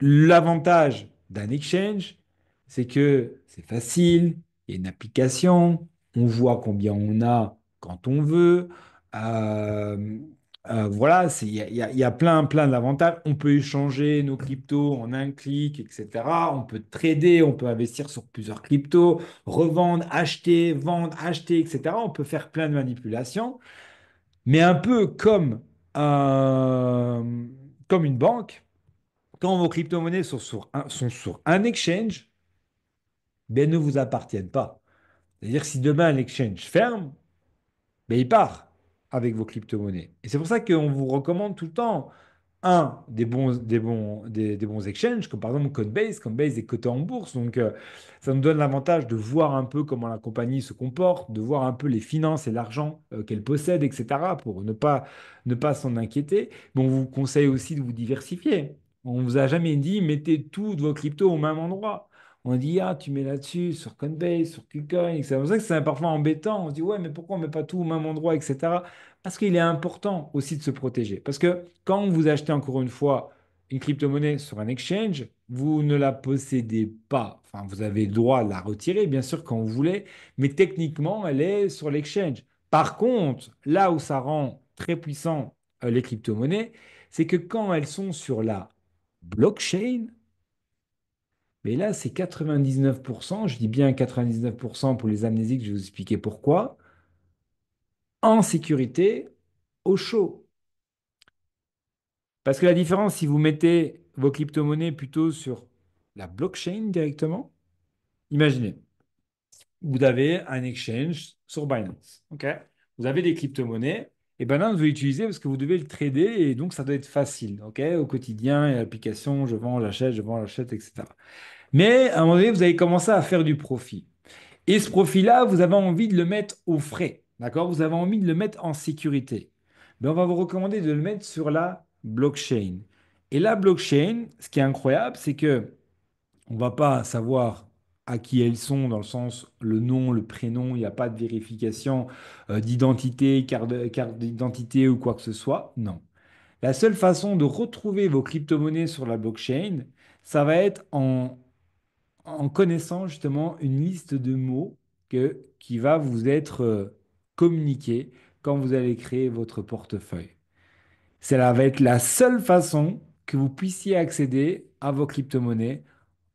l'avantage d'un exchange, c'est que c'est facile, il y a une application, on voit combien on a quand on veut. Euh, voilà, il y a plein, plein d'avantages. On peut échanger nos cryptos en un clic, etc. On peut trader, on peut investir sur plusieurs cryptos, revendre, vendre, acheter, etc. On peut faire plein de manipulations, mais un peu comme une banque. Quand vos crypto-monnaies sont sur un exchange, ben, elles ne vous appartiennent pas. C'est-à-dire que si demain l'exchange ferme, ben, il part avec vos crypto-monnaies. Et c'est pour ça qu'on vous recommande tout le temps, des bons exchanges, comme par exemple Coinbase. Coinbase est coté en bourse, donc ça nous donne l'avantage de voir un peu comment la compagnie se comporte, de voir un peu les finances et l'argent qu'elle possède, etc., pour ne pas s'en inquiéter. Mais on vous conseille aussi de vous diversifier. On ne vous a jamais dit, mettez toutes vos cryptos au même endroit. On dit, ah, tu mets là-dessus, sur Coinbase, sur KuCoin. C'est pour ça que c'est parfois embêtant. On se dit, ouais, mais pourquoi on ne met pas tout au même endroit, etc. Parce qu'il est important aussi de se protéger. Parce que quand vous achetez encore une fois une crypto-monnaie sur un exchange, vous ne la possédez pas. Enfin, vous avez le droit de la retirer, bien sûr, quand vous voulez, mais techniquement, elle est sur l'exchange. Par contre, là où ça rend très puissant les crypto-monnaies, c'est que quand elles sont sur la blockchain, mais là, c'est 99%, je dis bien 99% pour les amnésiques, je vais vous expliquer pourquoi, en sécurité, au chaud. Parce que la différence, si vous mettez vos crypto-monnaies plutôt sur la blockchain directement, imaginez, vous avez un exchange sur Binance. OK? Vous avez des crypto-monnaies et Binance, vous l'utilisez parce que vous devez le trader et donc ça doit être facile. OK? Au quotidien, il y a l'application, je vends, j'achète, etc. Mais à un moment donné, vous allez commencer à faire du profit. Et ce profil-là, vous avez envie de le mettre au frais, d'accord? Vous avez envie de le mettre en sécurité. Mais on va vous recommander de le mettre sur la blockchain. Et la blockchain, ce qui est incroyable, c'est que on va pas savoir à qui elles sont, dans le sens le nom, le prénom, il n'y a pas de vérification d'identité, carte d'identité ou quoi que ce soit. Non. La seule façon de retrouver vos crypto-monnaies sur la blockchain, ça va être en connaissant justement une liste de mots qui va vous être communiquée quand vous allez créer votre portefeuille. Cela va être la seule façon que vous puissiez accéder à vos crypto-monnaies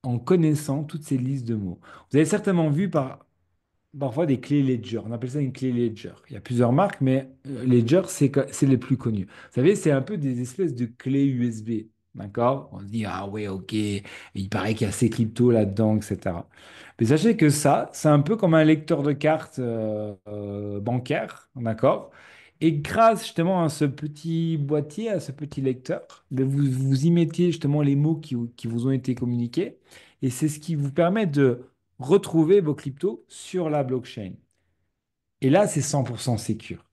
en connaissant toutes ces listes de mots. Vous avez certainement vu parfois des clés Ledger. On appelle ça une clé Ledger. Il y a plusieurs marques, mais Ledger, c'est les plus connus. Vous savez, c'est un peu des espèces de clés USB. D'accord? On se dit, ah ouais, ok, il paraît qu'il y a ces cryptos là-dedans, etc. Mais sachez que ça, c'est un peu comme un lecteur de cartes bancaire. D'accord? Et grâce justement à ce petit boîtier, à ce petit lecteur, ben, vous y mettez justement les mots qui vous ont été communiqués. Et c'est ce qui vous permet de retrouver vos cryptos sur la blockchain. Et là, c'est 100% sécure.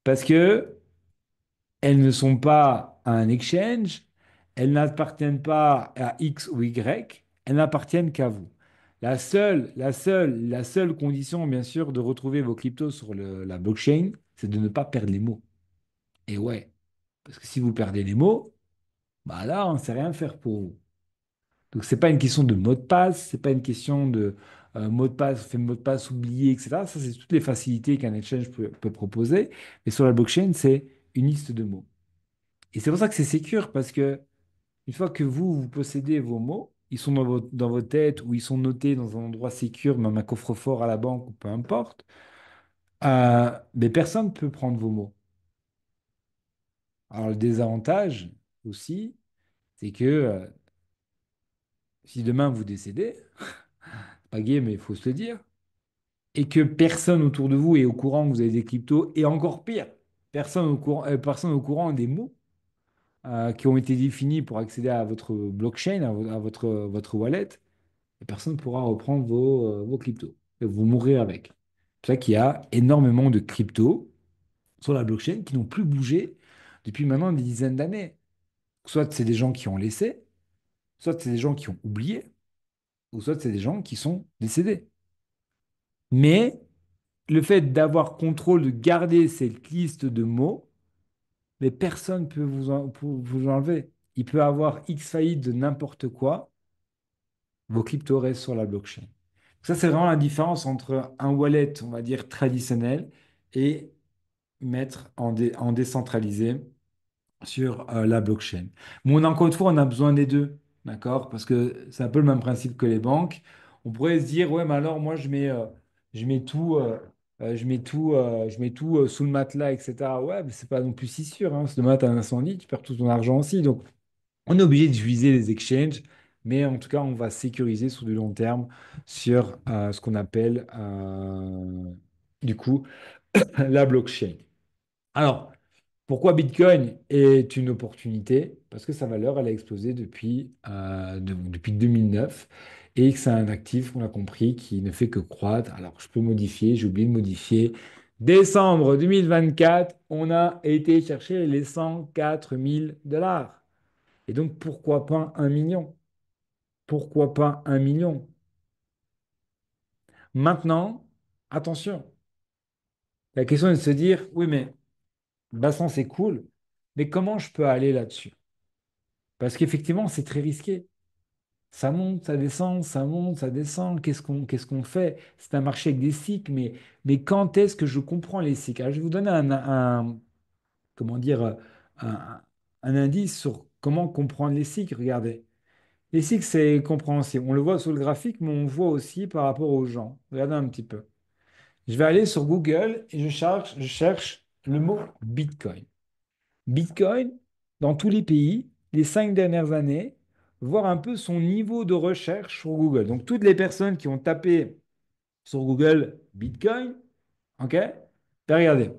Parce que elles ne sont pas à un exchange, elles n'appartiennent pas à X ou Y, elles n'appartiennent qu'à vous. La seule condition, bien sûr, de retrouver vos cryptos sur la blockchain, c'est de ne pas perdre les mots. Et ouais, parce que si vous perdez les mots, bah là, on ne sait rien faire pour vous. Donc, c'est pas une question de mot de passe, c'est pas une question de mot de passe, fait mot de passe oublié, etc. Ça, c'est toutes les facilités qu'un exchange peut proposer. Mais sur la blockchain, c'est une liste de mots. Et c'est pour ça que c'est sécure, parce que une fois que vous possédez vos mots, ils sont dans vos têtes ou ils sont notés dans un endroit sécure, même un coffre-fort à la banque ou peu importe, mais personne ne peut prendre vos mots. Alors, le désavantage aussi, c'est que si demain vous décédez, pas gay, mais il faut se le dire, et que personne autour de vous est au courant que vous avez des cryptos, et encore pire, personne au courant des mots qui ont été définis pour accéder à votre blockchain, à votre wallet, et personne ne pourra reprendre vos cryptos. Et vous mourrez avec. C'est pour ça qu'il y a énormément de cryptos sur la blockchain qui n'ont plus bougé depuis maintenant des dizaines d'années. Soit c'est des gens qui ont laissé, soit c'est des gens qui ont oublié, ou soit c'est des gens qui sont décédés. Mais le fait d'avoir contrôle, de garder cette liste de mots, mais personne ne peut vous enlever. Il peut avoir X faillite de n'importe quoi, vos cryptos restent sur la blockchain. Ça, c'est vraiment la différence entre un wallet, on va dire, traditionnel et mettre en décentralisé sur la blockchain. Mais encore une fois, on a besoin des deux, d'accord? Parce que c'est un peu le même principe que les banques. On pourrait se dire, ouais, mais alors moi, je mets tout, sous le matelas, etc. Ouais, mais c'est pas non plus si sûr, hein. Si demain tu as un incendie, tu perds tout ton argent aussi. Donc, on est obligé d'utiliser les exchanges, mais en tout cas, on va sécuriser sur du long terme sur ce qu'on appelle, du coup, la blockchain. Alors, pourquoi Bitcoin est une opportunité? Parce que sa valeur, elle a explosé depuis 2009 et que c'est un actif, on l'a compris, qui ne fait que croître. Alors, je peux modifier, j'ai oublié de modifier. Décembre 2024, on a été chercher les 104 000 dollars. Et donc, pourquoi pas 1 million? Pourquoi pas 1 million? Maintenant, attention, la question est de se dire, oui, mais Bassan, c'est cool, mais comment je peux aller là-dessus? Parce qu'effectivement, c'est très risqué. Ça monte, ça descend, ça monte, ça descend. Qu'est-ce qu'on fait? C'est un marché avec des cycles, mais quand est-ce que je comprends les cycles? Alors, je vais vous donner comment dire, un indice sur comment comprendre les cycles. Regardez. Les cycles, c'est compréhensible. On le voit sur le graphique, mais on voit aussi par rapport aux gens. Regardez un petit peu. Je vais aller sur Google et je cherche le mot Bitcoin. Bitcoin, dans tous les pays, les 5 dernières années, voir un peu son niveau de recherche sur Google. Donc, toutes les personnes qui ont tapé sur Google Bitcoin, OK? Ben, regardez,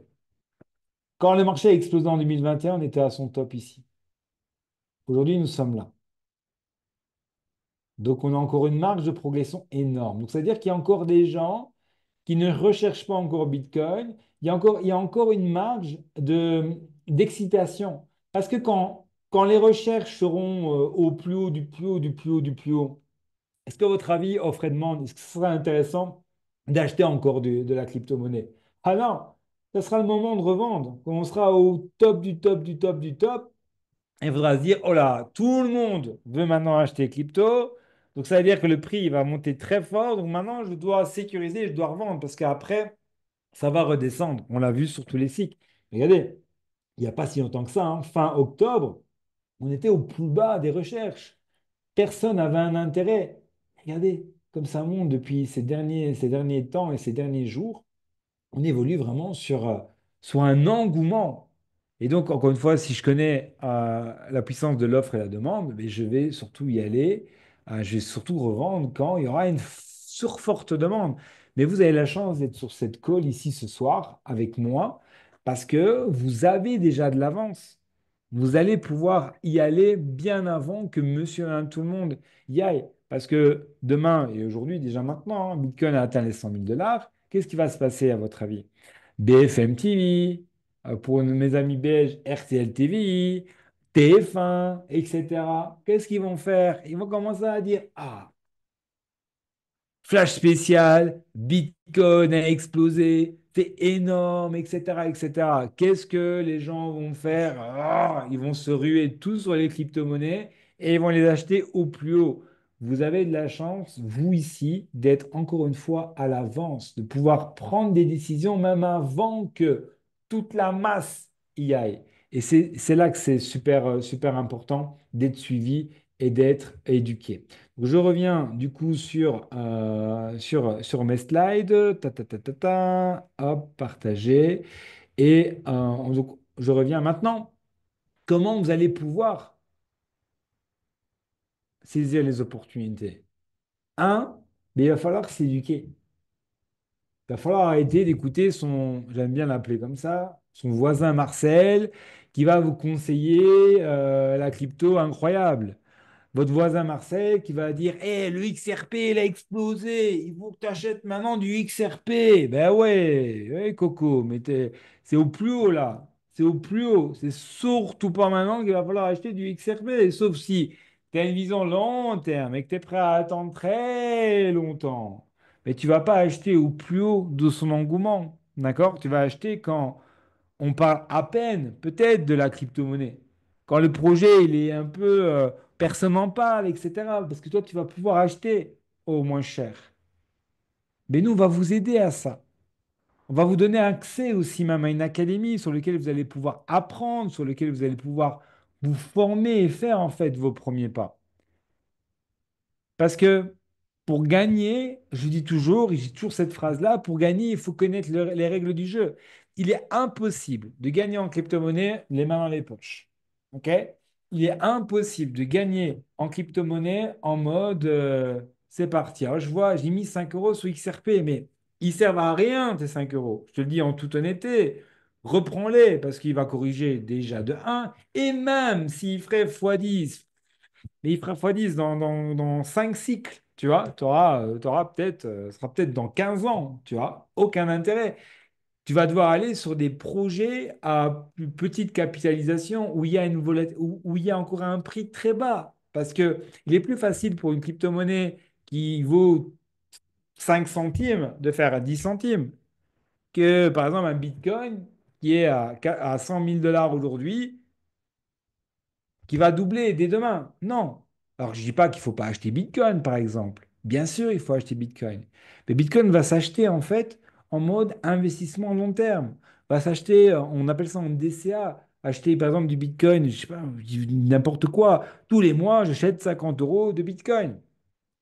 quand le marché a explosé en 2021, on était à son top ici. Aujourd'hui, nous sommes là. Donc, on a encore une marge de progression énorme. Donc, c'est-à-dire qu'il y a encore des gens qui ne recherchent pas encore Bitcoin. Il y a encore une marge d'excitation. Parce que quand les recherches seront au plus haut, du plus haut, du plus haut, du plus haut, est-ce que votre avis, offre et demande, est-ce que ce serait intéressant d'acheter encore de la crypto-monnaie? Ah non, ce sera le moment de revendre. Quand on sera au top du top du top du top, il faudra se dire, oh là, tout le monde veut maintenant acheter crypto. Donc ça veut dire que le prix il va monter très fort. Donc maintenant, je dois sécuriser, je dois revendre parce qu'après, ça va redescendre. On l'a vu sur tous les cycles. Regardez, il n'y a pas si longtemps que ça, hein, fin octobre, on était au plus bas des recherches. Personne n'avait un intérêt. Regardez, comme ça monte depuis ces derniers temps et ces derniers jours, on évolue vraiment sur un engouement. Et donc, encore une fois, si je connais la puissance de l'offre et la demande, mais je vais surtout y aller. Je vais surtout revendre quand il y aura une surforte demande. Mais vous avez la chance d'être sur cette call ici ce soir avec moi parce que vous avez déjà de l'avance. Vous allez pouvoir y aller bien avant que monsieur et madame tout le monde y aille. Parce que demain et aujourd'hui, déjà maintenant, hein, Bitcoin a atteint les 100 000 $. Qu'est-ce qui va se passer à votre avis? BFM TV, pour mes amis belges, RTL TV, TF1, etc. Qu'est-ce qu'ils vont faire? Ils vont commencer à dire, ah, flash spécial, Bitcoin a explosé, c'est énorme, etc., etc. Qu'est-ce que les gens vont faire? Ah, ils vont se ruer tous sur les crypto-monnaies et ils vont les acheter au plus haut. Vous avez de la chance, vous ici, d'être encore une fois à l'avance, de pouvoir prendre des décisions même avant que toute la masse y aille. Et c'est là que c'est super, super important d'être suivi et d'être éduqué. Je reviens du coup sur mes slides. Ta, ta, ta, ta, ta. Hop, partager. Et donc, je reviens maintenant. Comment vous allez pouvoir saisir les opportunités? Un, mais il va falloir s'éduquer. Il va falloir arrêter d'écouter son, j'aime bien l'appeler comme ça, son voisin Marcel, qui va vous conseiller la crypto incroyable. Votre voisin Marseille qui va dire, le XRP, il a explosé, il faut que tu achètes maintenant du XRP. Ben ouais, ouais, Coco, mais c'est au plus haut là. C'est au plus haut. C'est surtout pas maintenant qu'il va falloir acheter du XRP, sauf si tu as une vision long terme et que tu es prêt à attendre très longtemps. Mais tu vas pas acheter au plus haut de son engouement. D'accord? Tu vas acheter quand on parle à peine, peut-être, de la crypto-monnaie. Quand le projet, il est un peu, personne n'en parle, etc. Parce que toi, tu vas pouvoir acheter au moins cher. Mais nous, on va vous aider à ça. On va vous donner accès aussi même à une académie sur laquelle vous allez pouvoir apprendre, sur laquelle vous allez pouvoir vous former et faire en fait vos premiers pas. Parce que pour gagner, je dis toujours, et j'ai toujours cette phrase-là, pour gagner, il faut connaître les règles du jeu. Il est impossible de gagner en crypto-monnaie les mains dans les poches. OK? Il est impossible de gagner en crypto-monnaie en mode c'est parti. Alors je vois, j'ai mis 5 euros sur XRP, mais ils servent à rien, tes 5 euros. Je te le dis en toute honnêteté. Reprends-les parce qu'il va corriger déjà de un. Et même s'il ferait x10, mais il fera x10 dans 5 cycles, tu vois. T'auras peut-être, ce sera peut-être dans 15 ans, tu vois. Aucun intérêt. Tu vas devoir aller sur des projets à plus petite capitalisation où il y a où il y a encore un prix très bas. Parce que il est plus facile pour une crypto-monnaie qui vaut 5 centimes de faire à 10 centimes que, par exemple, un Bitcoin qui est à 100 000 $ aujourd'hui qui va doubler dès demain. Non. Alors, je ne dis pas qu'il ne faut pas acheter Bitcoin, par exemple. Bien sûr, il faut acheter Bitcoin. Mais Bitcoin va s'acheter, en fait, en mode investissement long terme. Va s'acheter, on appelle ça en DCA. Acheter, par exemple, du Bitcoin, je sais pas, je dis n'importe quoi. Tous les mois, j'achète 50 euros de Bitcoin.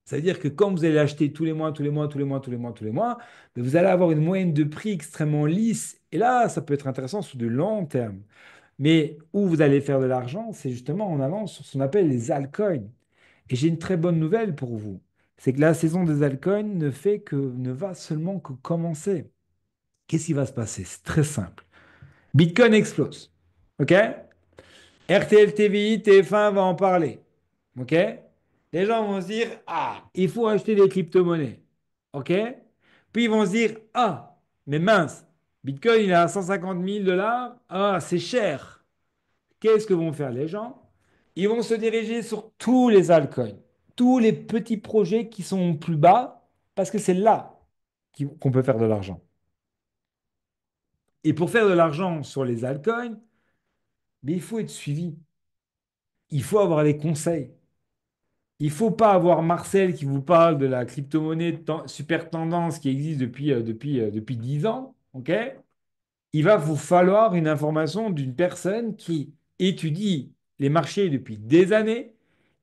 Ça veut dire que quand vous allez acheter tous les mois, tous les mois, tous les mois, tous les mois, tous les mois, ben, vous allez avoir une moyenne de prix extrêmement lisse. Et là, ça peut être intéressant sur du long terme. Mais où vous allez faire de l'argent, c'est justement en allant sur ce qu'on appelle les altcoins. Et j'ai une très bonne nouvelle pour vous. C'est que la saison des altcoins ne va seulement que commencer. Qu'est-ce qui va se passer? C'est très simple. Bitcoin explose. OK? RTL TVI, TF1 va en parler. OK? Les gens vont se dire, ah, il faut acheter des crypto-monnaies. OK? Puis ils vont se dire, ah, mais mince, Bitcoin, il est à 150 000 $. Ah, c'est cher. Qu'est-ce que vont faire les gens? Ils vont se diriger sur tous les altcoins, tous les petits projets qui sont plus bas, parce que c'est là qu'on peut faire de l'argent. Et pour faire de l'argent sur les altcoins, mais il faut être suivi. il faut avoir les conseils. Il ne faut pas avoir Marcel qui vous parle de la crypto-monnaie super tendance qui existe depuis 10 ans. OK? Il va vous falloir une information d'une personne qui étudie les marchés depuis des années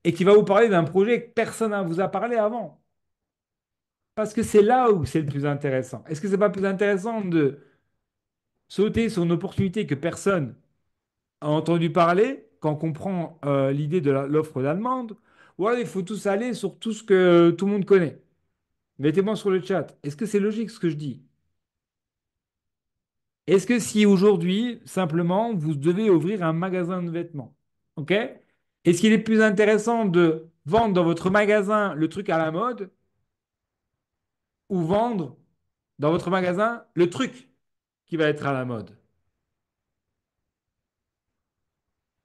et qui va vous parler d'un projet que personne ne vous a parlé avant. Parce que c'est là où c'est le plus intéressant. Est-ce que c'est pas plus intéressant de sauter sur une opportunité que personne a entendu parler quand on comprend l'idée de l'offre et la demande? Ou alors il faut tous aller sur tout ce que tout le monde connaît? Mettez-moi sur le chat. Est-ce que c'est logique ce que je dis? Est-ce que si aujourd'hui, simplement, vous devez ouvrir un magasin de vêtements, ok? Est-ce qu'il est plus intéressant de vendre dans votre magasin le truc à la mode ou vendre dans votre magasin le truc qui va être à la mode?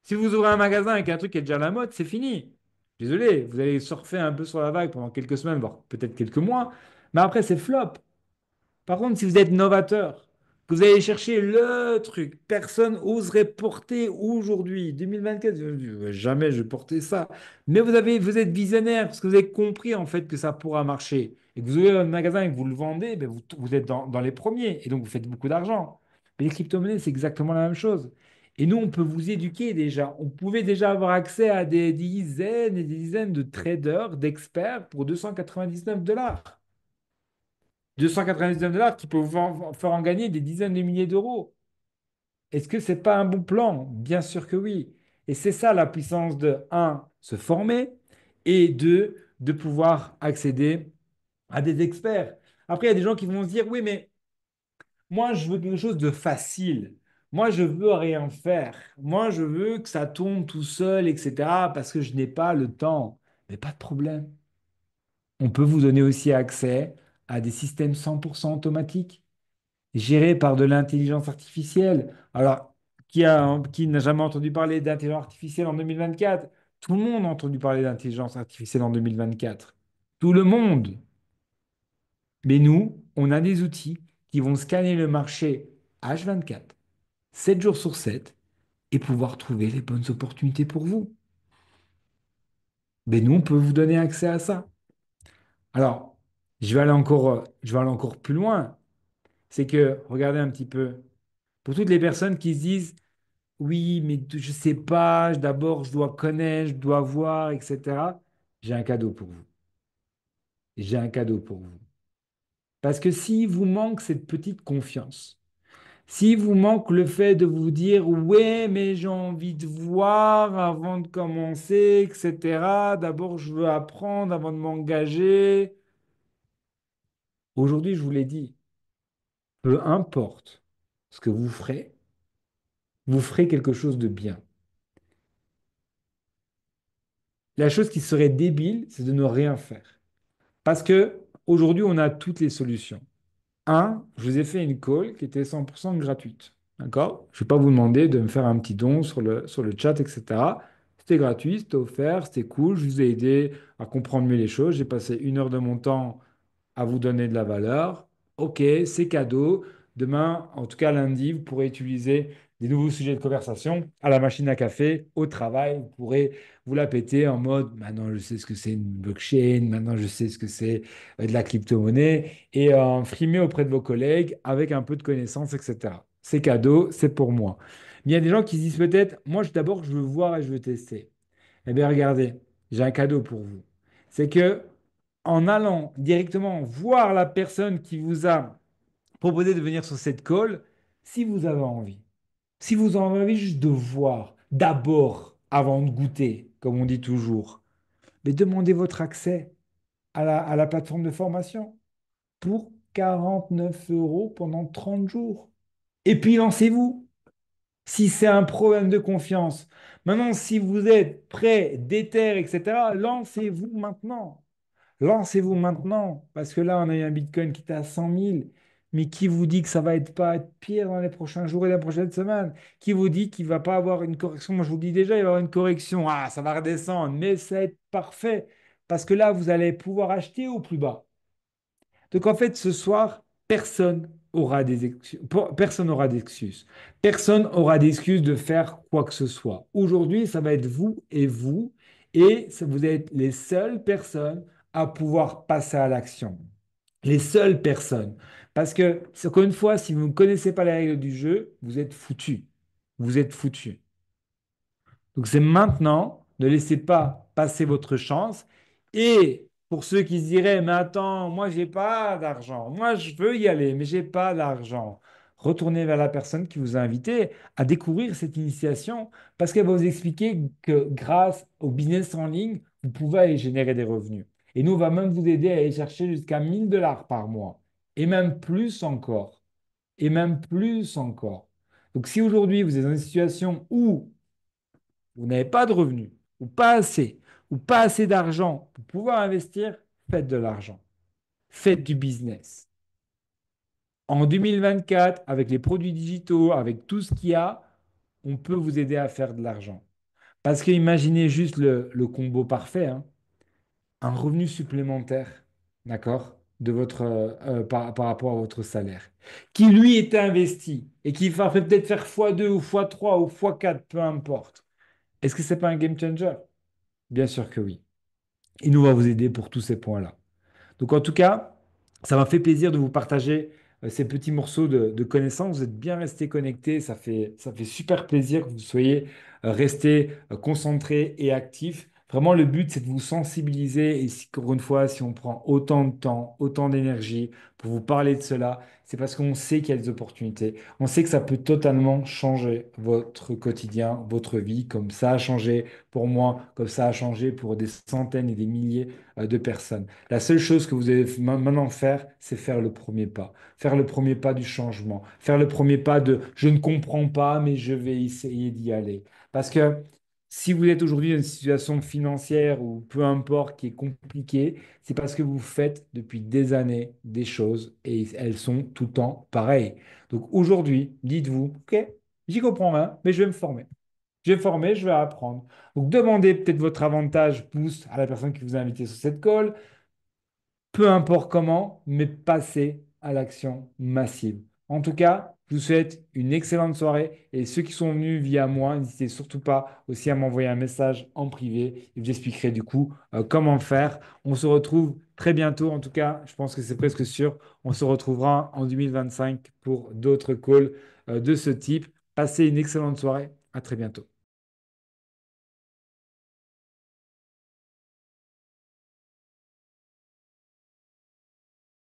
Si vous ouvrez un magasin avec un truc qui est déjà à la mode, c'est fini. Désolé, vous allez surfer un peu sur la vague pendant quelques semaines, voire peut-être quelques mois, mais après, c'est flop. Par contre, si vous êtes novateur, que vous allez chercher le truc, personne oserait porter aujourd'hui, 2024, jamais je vais porter ça. Mais vous êtes visionnaire parce que vous avez compris en fait que ça pourra marcher. Et que vous avez un magasin et que vous le vendez, ben vous êtes dans les premiers et donc vous faites beaucoup d'argent. Mais les crypto-monnaies, c'est exactement la même chose. Et nous, on peut vous éduquer déjà. On pouvait déjà avoir accès à des dizaines et des dizaines de traders, d'experts pour 299 $. 299 $ qui peuvent vous faire en gagner des dizaines de milliers d'euros. Est-ce que c'est pas un bon plan? Bien sûr que oui. Et c'est ça la puissance de, un, se former et deux, de pouvoir accéder à des experts. Après, il y a des gens qui vont se dire, oui, mais moi, je veux quelque chose de facile. Moi, je veux rien faire. Moi, je veux que ça tombe tout seul, etc., parce que je n'ai pas le temps. Mais pas de problème. On peut vous donner aussi accès à des systèmes 100% automatiques géré par de l'intelligence artificielle. Alors, qui n'a jamais entendu parler d'intelligence artificielle en 2024? Tout le monde a entendu parler d'intelligence artificielle en 2024. Tout le monde. Mais nous, on a des outils qui vont scanner le marché H24, 7 jours sur 7, et pouvoir trouver les bonnes opportunités pour vous. Mais nous, on peut vous donner accès à ça. Alors, je vais aller encore plus loin. C'est que, regardez un petit peu, pour toutes les personnes qui se disent, oui, mais je sais pas, d'abord je dois connaître, je dois voir, etc. J'ai un cadeau pour vous. J'ai un cadeau pour vous. Parce que s'il vous manque cette petite confiance, s'il vous manque le fait de vous dire, ouais, mais j'ai envie de voir avant de commencer, etc. D'abord, je veux apprendre avant de m'engager. Aujourd'hui, je vous l'ai dit, peu importe ce que vous ferez quelque chose de bien. La chose qui serait débile, c'est de ne rien faire. Parce que aujourd'hui, on a toutes les solutions. Un, je vous ai fait une call qui était 100% gratuite. D'accord? Je ne vais pas vous demander de me faire un petit don sur le chat, etc. C'était gratuit, c'était offert, c'était cool. Je vous ai aidé à comprendre mieux les choses. J'ai passé 1 heure de mon temps à vous donner de la valeur. Ok, c'est cadeau. Demain, en tout cas lundi, vous pourrez utiliser des nouveaux sujets de conversation à la machine à café, au travail. Vous pourrez vous la péter en mode maintenant je sais ce que c'est une blockchain, maintenant je sais ce que c'est de la crypto-monnaie et frimer auprès de vos collègues avec un peu de connaissances, etc. C'est cadeau, c'est pour moi. Mais il y a des gens qui se disent peut-être, moi d'abord je veux voir et je veux tester. Eh bien, regardez, j'ai un cadeau pour vous. C'est que en allant directement voir la personne qui vous a proposé de venir sur cette call, si vous avez envie, si vous en avez envie juste de voir, d'abord, avant de goûter, comme on dit toujours, mais demandez votre accès à la plateforme de formation pour 49 € pendant 30 jours. Et puis lancez-vous. Si c'est un problème de confiance. Maintenant, si vous êtes prêt, déter, etc., lancez-vous maintenant. Lancez-vous maintenant. Parce que là, on a eu un Bitcoin qui était à 100 000. Mais qui vous dit que ça va être pire dans les prochains jours et les prochaines semaines? Qui vous dit qu'il ne va pas avoir une correction? Moi, je vous le dis déjà, il va y avoir une correction. Ah, ça va redescendre. Mais ça va être parfait. Parce que là, vous allez pouvoir acheter au plus bas. Donc, en fait, ce soir, personne. aura des excuses. Personne n'aura d'excuses. Personne aura d'excuses de faire quoi que ce soit. Aujourd'hui, ça va être vous et vous, et vous êtes les seules personnes à pouvoir passer à l'action. Les seules personnes. Parce que, encore une fois, si vous ne connaissez pas les règles du jeu, vous êtes foutu. Vous êtes foutu. Donc c'est maintenant, ne laissez pas passer votre chance. Et pour ceux qui se diraient, mais attends, moi j'ai pas d'argent, moi je veux y aller, mais j'ai pas d'argent. Retournez vers la personne qui vous a invité à découvrir cette initiation parce qu'elle va vous expliquer que grâce au business en ligne, vous pouvez aller générer des revenus. Et nous, on va même vous aider à aller chercher jusqu'à 1000 $ par mois. Et même plus encore. Et même plus encore. Donc si aujourd'hui vous êtes dans une situation où vous n'avez pas de revenus, ou pas assez d'argent pour pouvoir investir, faites de l'argent. Faites du business. En 2024, avec les produits digitaux, avec tout ce qu'il y a, on peut vous aider à faire de l'argent. Parce que imaginez juste le combo parfait, hein. Un revenu supplémentaire, d'accord, par rapport à votre salaire, qui lui est investi et qui va peut-être faire x2 ou x3 ou x4, peu importe. Est-ce que ce n'est pas un game changer? Bien sûr que oui. Il nous va vous aider pour tous ces points-là. Donc en tout cas, ça m'a fait plaisir de vous partager ces petits morceaux de connaissances. Vous êtes bien restés connectés. Ça fait super plaisir que vous soyez restés concentrés et actifs. Vraiment, le but, c'est de vous sensibiliser. Et si, encore une fois, si on prend autant de temps, autant d'énergie pour vous parler de cela, c'est parce qu'on sait qu'il y a des opportunités. On sait que ça peut totalement changer votre quotidien, votre vie, comme ça a changé pour moi, comme ça a changé pour des centaines et des milliers de personnes. La seule chose que vous devez maintenant faire, c'est faire le premier pas. Faire le premier pas du changement. Faire le premier pas de je ne comprends pas, mais je vais essayer d'y aller. Parce que si vous êtes aujourd'hui dans une situation financière ou peu importe qui est compliquée, c'est parce que vous faites depuis des années des choses et elles sont tout le temps pareilles. Donc aujourd'hui, dites-vous, OK, j'y comprends rien, mais je vais me former. Je vais me former, je vais apprendre. Donc demandez peut-être votre avantage pouce à la personne qui vous a invité sur cette call peu importe comment, mais passez à l'action massive. En tout cas, je vous souhaite une excellente soirée et ceux qui sont venus via moi, n'hésitez surtout pas aussi à m'envoyer un message en privé et je vous expliquerai du coup comment faire. On se retrouve très bientôt, en tout cas, je pense que c'est presque sûr. On se retrouvera en 2025 pour d'autres calls de ce type. Passez une excellente soirée. À très bientôt.